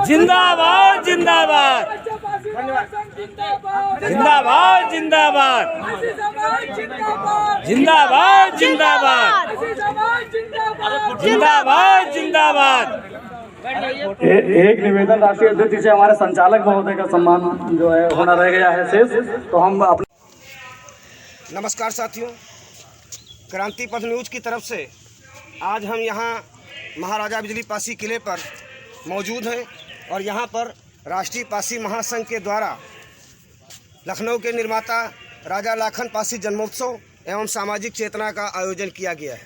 जिंदाबाद जिंदाबाद जिंदाबाद जिंदाबाद जिंदाबाद जिंदाबाद जिंदाबाद जिंदाबाद। एक निवेदन राष्ट्रीय अध्यक्ष जी से हमारे संचालक महोदय का सम्मान जो है होना रह गया है शेष, तो हम अपने। नमस्कार साथियों, क्रांति पथ न्यूज़ की तरफ से आज हम यहाँ महाराजा बिजली पासी किले पर मौजूद हैं और यहाँ पर राष्ट्रीय पासी महासंघ के द्वारा लखनऊ के निर्माता राजा लाखन पासी जन्मोत्सव एवं सामाजिक चेतना का आयोजन किया गया है।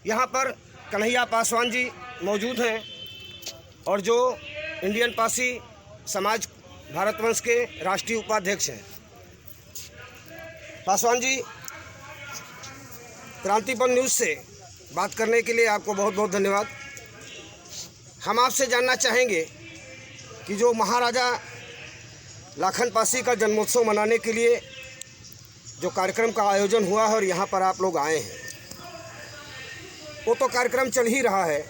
यहाँ पर कन्हैया पासवान जी मौजूद हैं और जो इंडियन पासी समाज भारतवंश के राष्ट्रीय उपाध्यक्ष हैं। पासवान जी, क्रांति पथ न्यूज़ से बात करने के लिए आपको बहुत बहुत धन्यवाद। हम आपसे जानना चाहेंगे कि जो महाराजा लाखन पासी का जन्मोत्सव मनाने के लिए जो कार्यक्रम का आयोजन हुआ है और यहाँ पर आप लोग आए हैं, वो तो कार्यक्रम चल ही रहा है।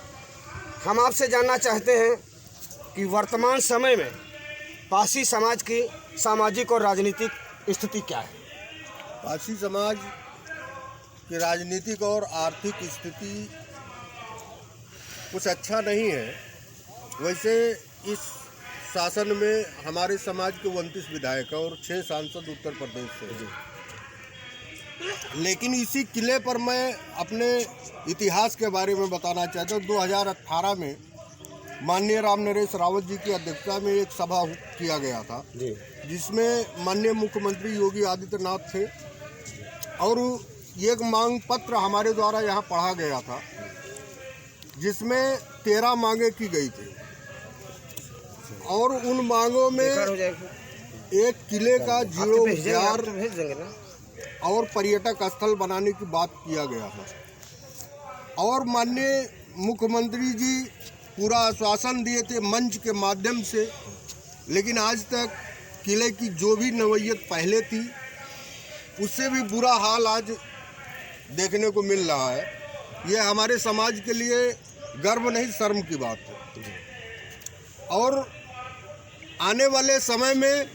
हम आपसे जानना चाहते हैं कि वर्तमान समय में पासी समाज की सामाजिक और राजनीतिक स्थिति क्या है। पासी समाज की राजनीतिक और आर्थिक स्थिति कुछ अच्छा नहीं है। वैसे इस शासन में हमारे समाज के 29 विधायक और 6 सांसद उत्तर प्रदेश से, लेकिन इसी किले पर मैं अपने इतिहास के बारे में बताना चाहता हूँ। 2018 में माननीय राम नरेश रावत जी की अध्यक्षता में एक सभा किया गया था, जिसमें माननीय मुख्यमंत्री योगी आदित्यनाथ थे और एक मांग पत्र हमारे द्वारा यहाँ पढ़ा गया था, जिसमें 13 मांगे की गई थी और उन मांगों में एक किले का जीर्णोद्धार और पर्यटक स्थल बनाने की बात किया गया था और माननीय मुख्यमंत्री जी पूरा आश्वासन दिए थे मंच के माध्यम से, लेकिन आज तक किले की जो भी नवैयत पहले थी उससे भी बुरा हाल आज देखने को मिल रहा है। यह हमारे समाज के लिए गर्व नहीं शर्म की बात है और आने वाले समय में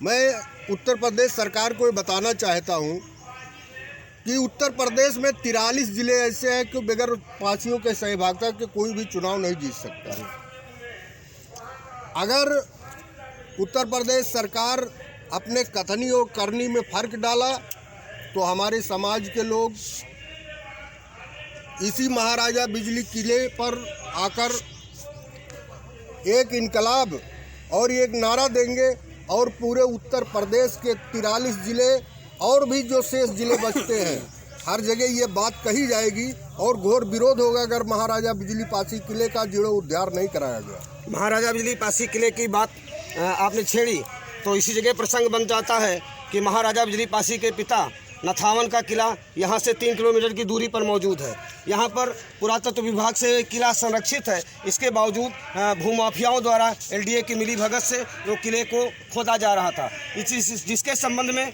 मैं उत्तर प्रदेश सरकार को बताना चाहता हूं कि उत्तर प्रदेश में 43 जिले ऐसे हैं कि बगैर पासियों के सहभागिता के कोई भी चुनाव नहीं जीत सकता है। अगर उत्तर प्रदेश सरकार अपने कथनी और करनी में फर्क डाला तो हमारे समाज के लोग इसी महाराजा बिजली किले पर आकर एक इनकलाब और एक नारा देंगे और पूरे उत्तर प्रदेश के 43 जिले और भी जो शेष जिले बचते हैं हर जगह ये बात कही जाएगी और घोर विरोध होगा अगर महाराजा बिजली पासी किले का जीर्णोद्धार नहीं कराया गया। महाराजा बिजली पासी किले की बात आपने छेड़ी तो इसी जगह प्रसंग बन जाता है कि महाराजा बिजली पासी के पिता नथावन का किला यहाँ से 3 किलोमीटर की दूरी पर मौजूद है। यहाँ पर पुरातत्व विभाग से किला संरक्षित है, इसके बावजूद भूमाफियाओं द्वारा एलडीए की मिलीभगत से जो किले को खोदा जा रहा था, जिसके संबंध में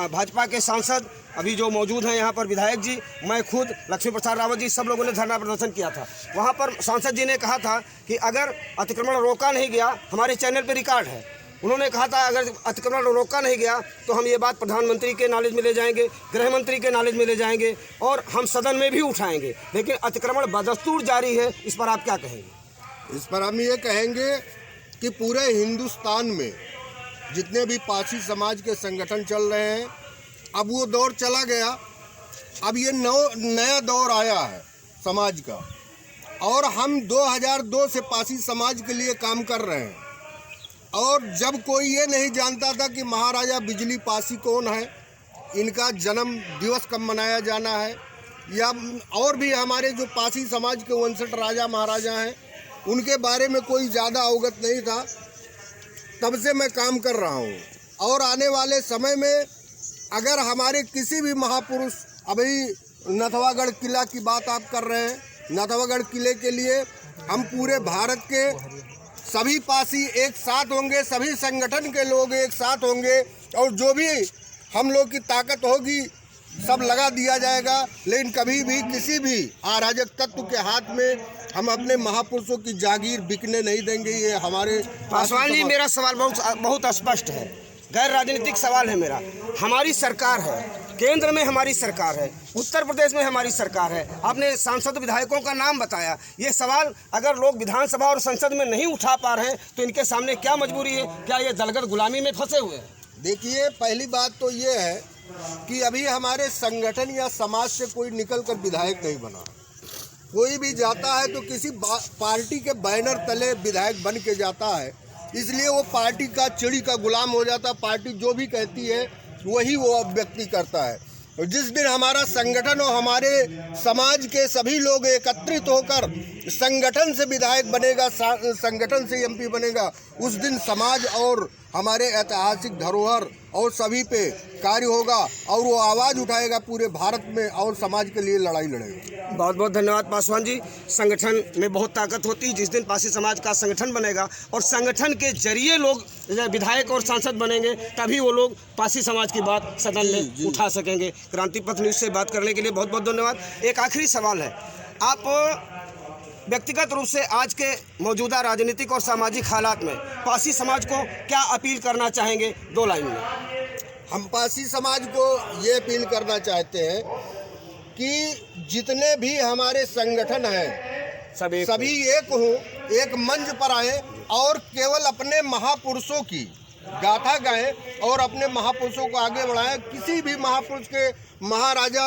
भाजपा के सांसद अभी जो मौजूद हैं यहाँ पर विधायक जी, मैं खुद लक्ष्मी प्रसाद रावत जी, सब लोगों ने धरना प्रदर्शन किया था। वहाँ पर सांसद जी ने कहा था कि अगर अतिक्रमण रोका नहीं गया, हमारे चैनल पर रिकॉर्ड है, उन्होंने कहा था अगर अतिक्रमण रोका नहीं गया तो हम ये बात प्रधानमंत्री के नॉलेज में ले जाएंगे, गृह मंत्री के नॉलेज में ले जाएंगे और हम सदन में भी उठाएंगे। लेकिन अतिक्रमण बदस्तूर जारी है, इस पर आप क्या कहेंगे? इस पर हम ये कहेंगे कि पूरे हिंदुस्तान में जितने भी पासी समाज के संगठन चल रहे हैं, अब वो दौर चला गया, अब ये नया दौर आया है समाज का और हम 2002 से पासी समाज के लिए काम कर रहे हैं और जब कोई ये नहीं जानता था कि महाराजा बिजली पासी कौन है, इनका जन्म दिवस कब मनाया जाना है, या और भी हमारे जो पासी समाज के 59 राजा महाराजा हैं उनके बारे में कोई ज़्यादा अवगत नहीं था, तब से मैं काम कर रहा हूँ। और आने वाले समय में अगर हमारे किसी भी महापुरुष, अभी नथवागढ़ किला की बात आप कर रहे हैं, नथवागढ़ किले के लिए हम पूरे भारत के सभी पासी एक साथ होंगे, सभी संगठन के लोग एक साथ होंगे और जो भी हम लोग की ताकत होगी सब लगा दिया जाएगा, लेकिन कभी भी किसी भी अराजक तत्व के हाथ में हम अपने महापुरुषों की जागीर बिकने नहीं देंगे। ये हमारे पासवान जी, मेरा सवाल बहुत स्पष्ट है, गैर राजनीतिक सवाल है मेरा। हमारी सरकार है, केंद्र में हमारी सरकार है, उत्तर प्रदेश में हमारी सरकार है, आपने सांसद विधायकों का नाम बताया। ये सवाल अगर लोग विधानसभा और संसद में नहीं उठा पा रहे हैं तो इनके सामने क्या मजबूरी है? क्या ये दलगत गुलामी में फंसे हुए हैं? देखिए, पहली बात तो ये है कि अभी हमारे संगठन या समाज से कोई निकलकर विधायक नहीं बना। कोई भी जाता है तो किसी पार्टी के बैनर तले विधायक बन के जाता है, इसलिए वो पार्टी का चिड़ी का गुलाम हो जाता है। पार्टी जो भी कहती है वही वो व्यक्ति करता है। और जिस दिन हमारा संगठन और हमारे समाज के सभी लोग एकत्रित होकर संगठन से विधायक बनेगा, संगठन से एमपी बनेगा, उस दिन समाज और हमारे ऐतिहासिक धरोहर और सभी पे कार्य होगा और वो आवाज़ उठाएगा पूरे भारत में और समाज के लिए लड़ाई लड़ेगा। बहुत बहुत धन्यवाद पासवान जी। संगठन में बहुत ताकत होती है। जिस दिन पासी समाज का संगठन बनेगा और संगठन के जरिए लोग विधायक और सांसद बनेंगे, तभी वो लोग पासी समाज की बात सदन में उठा सकेंगे। क्रांति पथ न्यूज़ से बात करने के लिए बहुत बहुत धन्यवाद। एक आखिरी सवाल है, आप व्यक्तिगत रूप से आज के मौजूदा राजनीतिक और सामाजिक हालात में पासी समाज को क्या अपील करना चाहेंगे? 2 लाइन में। हम पासी समाज को ये अपील करना चाहते हैं कि जितने भी हमारे संगठन हैं सभी एक हों, एक मंच पर आए और केवल अपने महापुरुषों की गाथा गाएं और अपने महापुरुषों को आगे बढ़ाएं। किसी भी महापुरुष के, महाराजा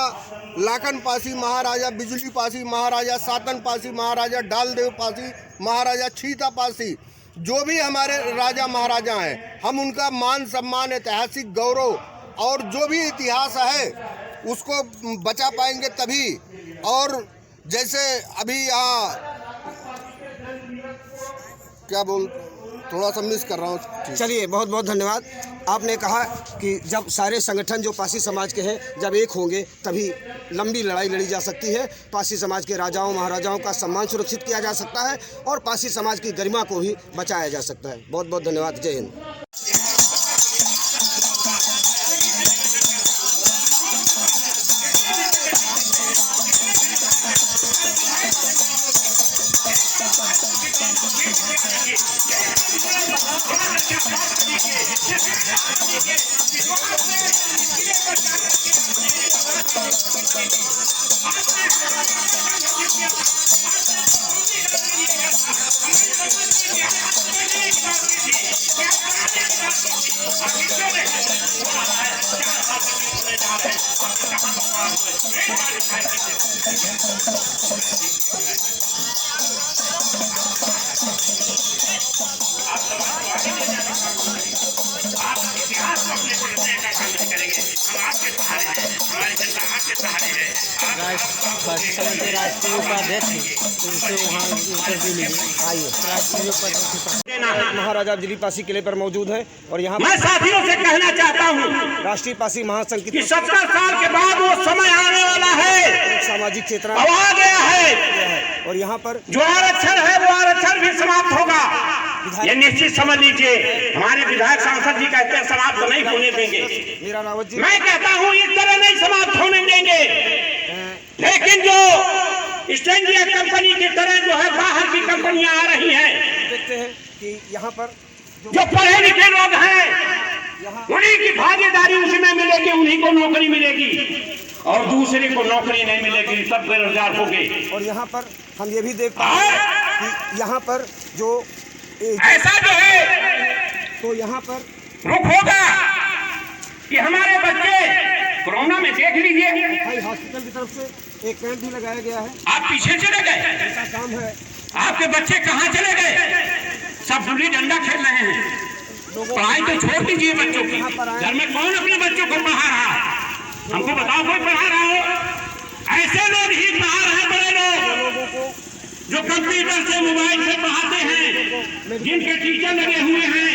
लाखन पासी, महाराजा बिजली पासी, महाराजा सातन पासी, महाराजा डालदेव पासी, महाराजा छीता पासी, जो भी हमारे राजा महाराजा हैं, हम उनका मान सम्मान, ऐतिहासिक गौरव और जो भी इतिहास है उसको बचा पाएंगे तभी। और जैसे अभी यहाँ क्या बोल, थोड़ा सा मिस कर रहा हूँ। चलिए, बहुत बहुत धन्यवाद। आपने कहा कि जब सारे संगठन जो पासी समाज के हैं जब एक होंगे तभी लंबी लड़ाई लड़ी जा सकती है, पासी समाज के राजाओं महाराजाओं का सम्मान सुरक्षित किया जा सकता है और पासी समाज की गरिमा को भी बचाया जा सकता है। बहुत बहुत धन्यवाद। जय हिंद। राष्ट्रीय उपाध्यक्ष उनसे वहाँ इंटरव्यू लिए। आइए, राष्ट्रीय उपाध्यक्ष महाराजा बिजली पासी किले पर मौजूद है और यहाँ मैं साथियों से कहना चाहता हूँ राष्ट्रीय पासी महासंघ की 70 साल के बाद वो समय आने वाला है, सामाजिक क्षेत्र अब आ गया है और यहाँ पर जो आरक्षण है वो आरक्षण भी समाप्त होगा। ये निश्चित समझ लीजिए। हमारे विधायक सांसद जी कहते हैं समाप्त नहीं होने देंगे। मीरा रावत जी, मैं कहता हूँ इस तरह नहीं समाप्त होने देंगे, लेकिन जो ईस्ट इंडिया कंपनी की तरह जो है बाहर की कंपनियां आ रही हैं, देखते हैं कि यहाँ पर जो पढ़े लिखे लोग हैं उन्हीं की भागीदारी उसमें मिलेगी, उन्हीं को नौकरी मिलेगी और दूसरे को नौकरी नहीं मिलेगी, सब बेरोजगार हो गए। और यहाँ पर हम ये भी देख पा रहे हैं कि यहाँ पर जो ऐसा जो है तो यहाँ पर रुख होगा कि हमारे बच्चे कोरोना में देख लीजिए, हाई हॉस्पिटल की तरफ से एक कैंप भी लगाया गया है। आप पीछे चले गए, ऐसा काम है। आपके बच्चे कहाँ चले गए? सब गुल्ली डंडा खेल रहे हैं। पढ़ाई तो छोड़ दीजिए बच्चों की, घर में कौन अपने बच्चों को पढ़ा रहा है? हमको बताओ, कोई पढ़ा रहा हो? ऐसे लोग ही पढ़ा रहे हैं, बड़े लोग जो कंप्यूटर से, मोबाइल से पढ़ाते हैं, जिनके टीचर लगे हुए हैं।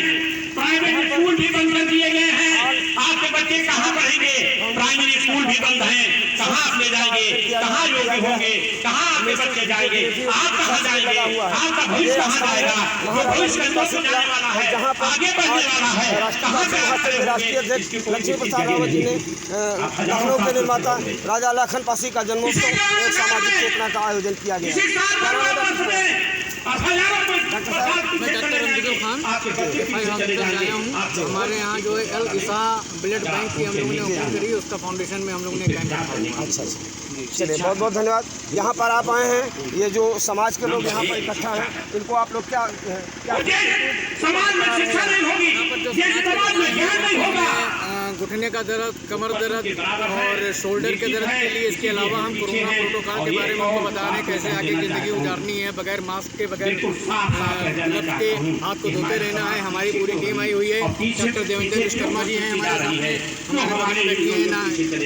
प्राइवेट स्कूल भी बंद कर दिए गए हैं। आपके बच्चे कहाँ पढ़ेंगे? प्राइमरी स्कूल भी बंद हैं। कहाँ आप ले जाएंगे, कहाँ योग्य होंगे, कहाँ आपके बच्चे जाएंगे, आप कहाँ जाएंगे, आपका भविष्य कहाँ जाएगा, वो भविष्य कहाँ से जाने वाला है, आगे बढ़ने वाला है, कहाँ से आप खड़े राष्ट्रीय होंगे, अध्यक्ष लक्ष्मी प्रसाद रावत जी ने लखनऊ के निर्माता राजा लखन पासी का जन्मोत्सव एक सामाजिक चेतना का आयोजन किया गया। इसी साल मैं डॉक्टर रमजुल खान भाई हॉस्पिटल आया हूँ। हमारे यहाँ जो है अल ईसा ब्लड बैंक की हम लोगों ने ओपन करी, उसका फाउंडेशन में हम लोगों ने कैंप रखा हुआ है। अच्छा, चलिए बहुत बहुत धन्यवाद। यहाँ पर आप आए हैं, ये जो समाज के लोग यहाँ पर इकट्ठा हैं, इनको आप लोग क्या समाज में शिक्षा नहीं होगी, ये समाज में ज्ञान नहीं होगा। घुटने का दर्द, कमर दर्द और शोल्डर के दर्द के लिए, इसके अलावा हम कोरोना प्रोटोकॉल के बारे में उनको बता रहे हैं कैसे आगे ज़िंदगी गुजारनी है, बगैर मास्क के, बगैर ग्लव्स के हाथ को धोते रहना है। हमारी पूरी टीम आई हुई है। डॉक्टर देवेंद्र विश्वकर्मा जी हैं हमारे सामने, हमारे बगल में बैठी है ना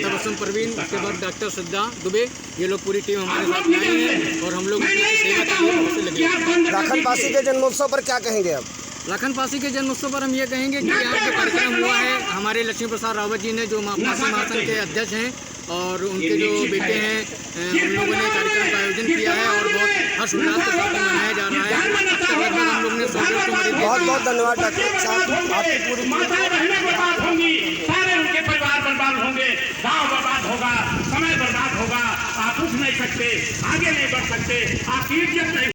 तबस्सुम परवीन, उसके बाद डॉक्टर श्रद्धा दुबे, ये लोग पूरी टीम हमारे साथ में आई है और हम लोग सेवा के लिए लगे हैं। लखन पासी के जन्मोत्सव पर क्या कहेंगे आप? लखन पासी के जन्मोत्सव पर हम ये कहेंगे कि यहाँ जो कार्यक्रम हुआ है, हमारे लक्ष्मी प्रसाद रावत जी ने जो पासी महासंघ के अध्यक्ष हैं और उनके जो बेटे हैं, उन लोगों ने कार्यक्रम का आयोजन किया है और बहुत हर्षोल्लास के साथ मनाया जा रहा है। लगभग हम लोग ने 100 को मरीज बहुत बहुत धन्यवाद डॉक्टर साहब, आपकी पूरी माताएं बहनें बर्बाद होंगी, सारे उनके परिवार बर्बाद होंगे, गांव बर्बाद होगा, समय बर्बाद होगा। आप उठ नहीं सकते, आगे नहीं बढ़ सकते, आप इज्जत नहीं।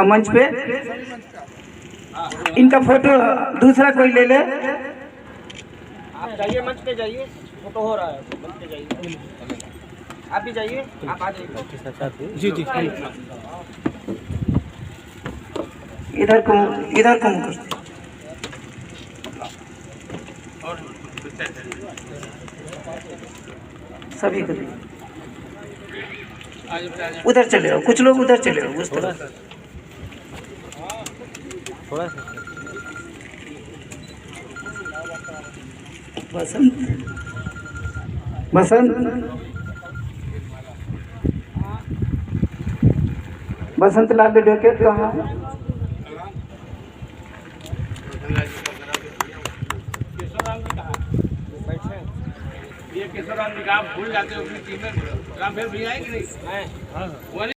मंच पे इनका फोटो दूसरा कोई ले ले। आप जाइए, मंच पे जाइए, फोटो हो रहा है, मंच पे जाइए, आप भी जाइए, आप आ जाइए। जी जी इधर को सभी को उधर चले जाओ, कुछ लोग उधर चले जाओ, उस तरफ थोड़ा सा। बसंत लाल एडवोकेट कहाँ? ये किशोर राम भूल जाते हो अपनी टीम में, राम फिर भी आएंगे नहीं।